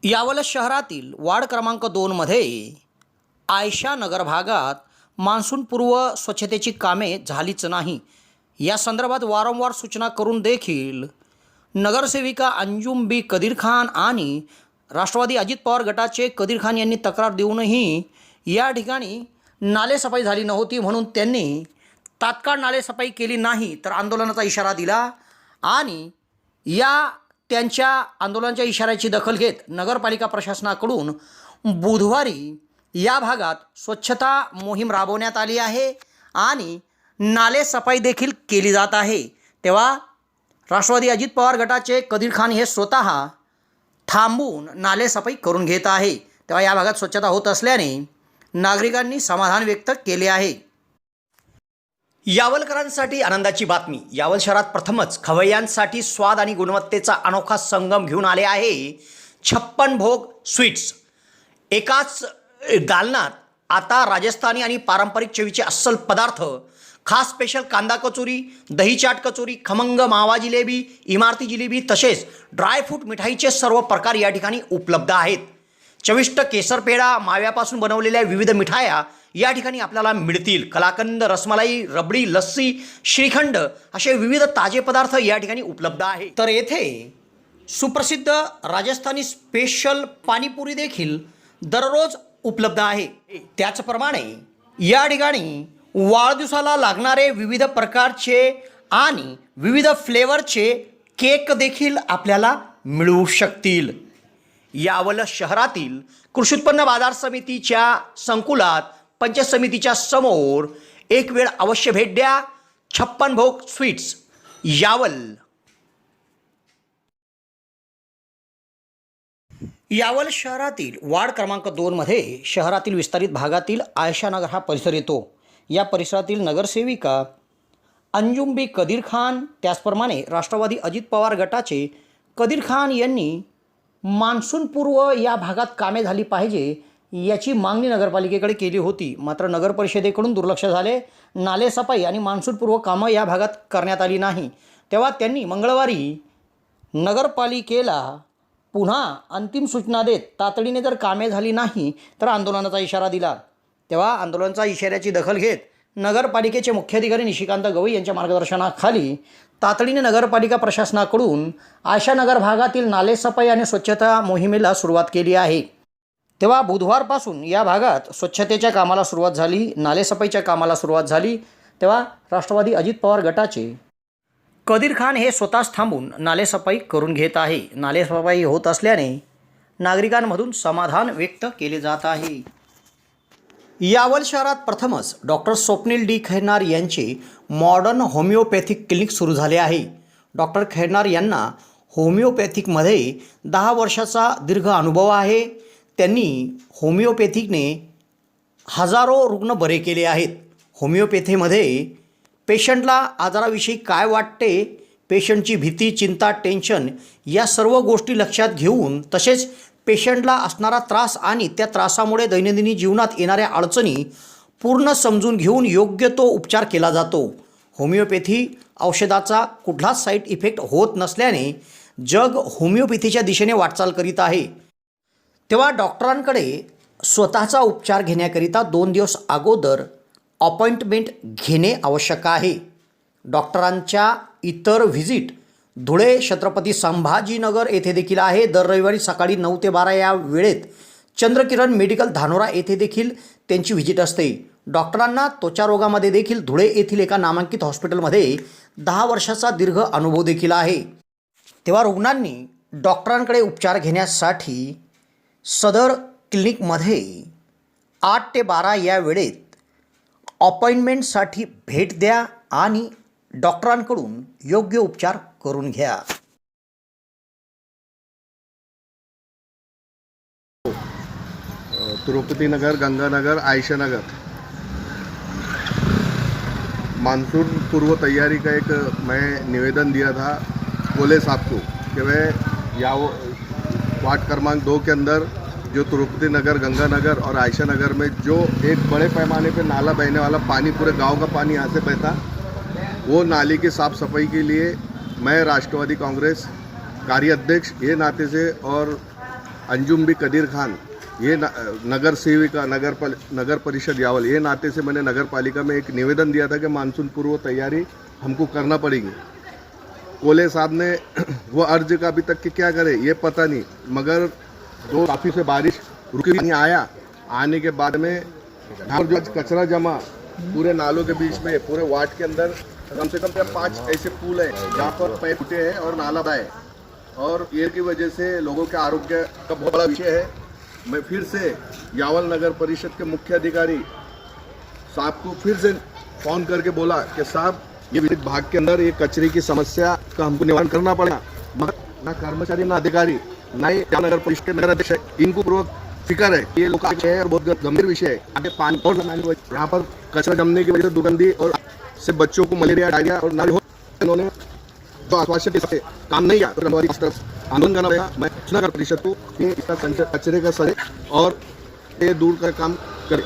यावल शहरातील वार्ड क्रमांक 2 मध्ये आयशा नगर भागात मान्सूनपूर्व स्वच्छतेची कामे झालीच नाही। या संदर्भात वारंवार सूचना करून देखील नगरसेविका अंजुम बी कदीर खान आणि राष्ट्रवादी अजित पवार गटाचे कदीर खान यांनी तक्रार देऊनही या ठिकाणी नालेसफाई झाली नव्हती, म्हणून त्यांनी तात्काळ नालेसफाई केली नाही तर आंदोलनाचा इशारा दिला। आणि या त्यांच्या आंदोलनाच्या इशाऱ्याची दखल घेत नगरपालिका प्रशासनाकडून बुधवारी या भागात स्वच्छता मोहीम राबवण्यात आली आहे आणि नालेसफाई देखील केली जात आहे। तेव्हा राष्ट्रवादी अजित पवार गटाचे कदीर खान हे स्वतः थांबून नालेसफाई करून घेत आहे। तेव्हा या भागात स्वच्छता होत असल्याने नागरिकांनी समाधान व्यक्त केले आहे। यावलकरांसाठी आनंदाची बातमी। यावल शहरात प्रथमच खवय्यांसाठी स्वाद आणि गुणवत्तेचा अनोखा संगम घेऊन आले आहे 56 भोग स्वीट्स। एकाच दालनात आता राजस्थानी आणि पारंपरिक चवीचे अस्सल पदार्थ, खास स्पेशल कांदा कचोरी, दही चाट कचोरी, खमंग मावा जिलेबी, इमारती जिलेबी तसेच ड्रायफ्रूट मिठाईचे सर्व प्रकार या ठिकाणी उपलब्ध आहेत। चविष्ट केसर पेढा, माव्यापासून बनवलेल्या विविध मिठाया या ठिकाणी आपल्याला मिळतील। कलाकंद, रसमलाई, रबडी, लस्सी, श्रीखंड असे विविध ताजे पदार्थ या ठिकाणी उपलब्ध आहेत। तर येथे सुप्रसिद्ध राजस्थानी स्पेशल पाणीपुरी देखील दररोज उपलब्ध आहे। त्याचप्रमाणे या ठिकाणी वाढदिवसाला लागणारे विविध प्रकारचे आणि विविध फ्लेवरचे केक देखील आपल्याला मिळू शकतील। यावल शहरातील कृषी उत्पन्न बाजार समितीच्या संकुलात पंचायत समितीच्या समोर एक वेळ अवश्य भेट द्या। 56 भोग स्वीट्स, यावल। यावल शहरातील वार्ड क्रमांक 2 मध्ये शहरातील विस्तारित भागातील आयशा नगर हा परिसर येतो। या परिसरातील नगरसेविका अंजुम बी कदीर खान, त्याचप्रमाणे राष्ट्रवादी अजित पवार गटाचे कदीर खान यांनी मान्सूनपूर्व या भागात कामे झाली पाहिजे याची मागणी नगरपालिकेकडे केली होती, मात्र नगर परिषदेकडून दुर्लक्ष झाले। नालेसफाई आणि मान्सूनपूर्व कामं या भागात करण्यात आली नाही। तेव्हा त्यांनी मंगळवारी नगरपालिकेला पुन्हा अंतिम सूचना देत तातडीने जर कामे झाली नाही तर आंदोलनाचा इशारा दिला। तेव्हा आंदोलनाचा इशाऱ्याची दखल घेत नगरपालिकेचे मुख्याधिकारी निशिकांत गवई यांच्या मार्गदर्शनाखाली तातडीने नगरपालिका प्रशासनाकडून आयशा नगर भागातील नालेसफाई आणि स्वच्छता मोहिमेला सुरुवात केली आहे। तेव्हा बुधवारपासून या भागात स्वच्छतेच्या कामाला सुरुवात झाली, नालेसफाईच्या कामाला सुरुवात झाली। तेव्हा राष्ट्रवादी अजित पवार गटाचे कदीर खान हे स्वतःच थांबून नालेसफाई करून घेत आहे। नालेसफाई होत असल्याने नागरिकांमधून समाधान व्यक्त केले जात आहे। यावल शहरात प्रथमच डॉक्टर स्वप्नील डी खैरनार यांचे मॉडर्न होमिओपॅथिक क्लिनिक सुरू झाले आहे। डॉक्टर खैरनार यांना होमिओपॅथिकमध्ये 10 वर्षाचा दीर्घ अनुभव आहे। त्यांनी होमिओपॅथिकने हजारो रुग्ण बरे केले आहेत। होमिओपॅथीमध्ये पेशंटला आजाराविषयी काय वाटते, पेशंटची भीती, चिंता, टेन्शन या सर्व गोष्टी लक्षात घेऊन तसेच पेशंटला असणारा त्रास आणि त्या त्रासामुळे दैनंदिन जीवनात येणाऱ्या अडचणी पूर्ण समजून घेऊन योग्य तो उपचार केला जातो। होमिओपॅथी औषधाचा कुठलाच साईड इफेक्ट होत नसल्याने जग होमिओपॅथीच्या दिशेने वाटचाल करीत आहे। तेव्हा डॉक्टरांकडे स्वतःचा उपचार घेण्याकरिता 2 दिवस अगोदर अपॉइंटमेंट घेणे आवश्यक आहे। डॉक्टरांच्या इतर व्हिजिट धुळे, छत्रपती संभाजीनगर येथे देखील आहे। दर रविवारी सकाळी 9 ते 12 या वेळेत चंद्रकिरण मेडिकल धानोरा येथे देखील त्यांची व्हिजिट असते। डॉक्टरांना त्वचा रोगामध्ये देखील धुळे येथील एका नामांकित हॉस्पिटलमध्ये 10 वर्षाचा दीर्घ अनुभव देखील आहे। तेव्हा रुग्णांनी डॉक्टरांकडे उपचार घेण्यासाठी सदर क्लिनिकमध्ये 8 ते 12 या वेळेत अपॉइंटमेंटसाठी भेट द्या आणि डॉक्टरांकडून योग्य उपचार करून घ्या। तिरुपति नगर, गंगानगर, आयशा नगर मानसून पूर्व तैयारी का एक मैं निवेदन दिया था बोले साहब को कि वह वार्ड क्रमांक 2 के अंदर जो तिरुपति नगर, गंगानगर और आयशा नगर में जो एक बड़े पैमाने पे नाला बहने वाला पानी, पूरे गांव का पानी यहाँ से बहता, वो नाली की साफ़ सफाई के लिए मैं राष्ट्रवादी कांग्रेस कार्याध्यक्ष ये नाते से और अंजुम बी कदीर खान, ये नगर सेविका नगर परिषद यावल, ये नाते से मैंने नगर पालिका में एक निवेदन दिया था कि मानसून पूर्व तैयारी हमको करना पड़ेगी। कोले साहब ने वो अर्ज का अभी तक कि क्या करे ये पता नहीं, मगर दो काफ़ी से बारिश रुकी नहीं आया, आने के बाद में और जो कचरा जमा पूरे नालों के बीच में पूरे वार्ड के अंदर कम से कम 5 ऐसे पुल हैं जहाँ पर पैर टूटे हैं और नाला बहा है, और ये की वजह से लोगों के आरोग्य का बहुत बड़ा विषय है। मैं फिर से यावल नगर परिषद के मुख्य अधिकारी साहब को फिर से फ़ोन करके बोला कि साहब ये विद्युत भाग के अंदर ये कचरे की समस्या का हमको निवारण करना पड़ेगा, मगर ना कर्मचारी ना अधिकारी ना ही नगर परिषद के नगर अध्यक्ष है, इनको पूर्वक फिक्र है ये लोग है और बहुत गंभीर विषय है। आगे पानी और यहाँ पर कचरा जमने की वजह से दुर्गंधी और से बच्चों को मलेरिया डायरिया और नारी हो, इन्होंने जो आश्वासन के साथ काम नहीं किया तो हमारी आंदोलन करना पड़ेगा। मैं नगर परिषद को ये इसका कचरे का सरे और ये दूर का काम करे।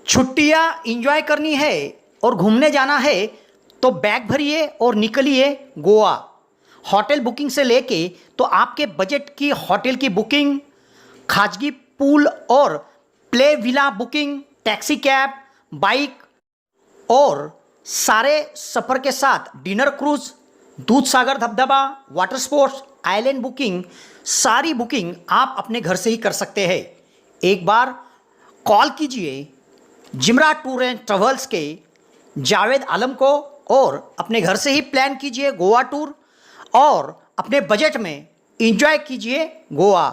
छुट्टियां एंजॉय करनी है और घूमने जाना है तो बैग भरिए और निकलिए गोवा। होटल बुकिंग से लेके तो आपके बजट की होटल की बुकिंग, खाजगी पूल और प्ले विला बुकिंग, टैक्सी कैब, बाइक और सारे सफ़र के साथ डिनर क्रूज, दूध सागर धबधबा, वाटर स्पोर्ट्स, आइलैंड बुकिंग, सारी बुकिंग आप अपने घर से ही कर सकते हैं। एक बार कॉल कीजिए जिमरा टूर एंड ट्रेवल्स के जावेद आलम को और अपने घर से ही प्लान कीजिए गोवा टूर और अपने बजट में एंजॉय कीजिए गोवा।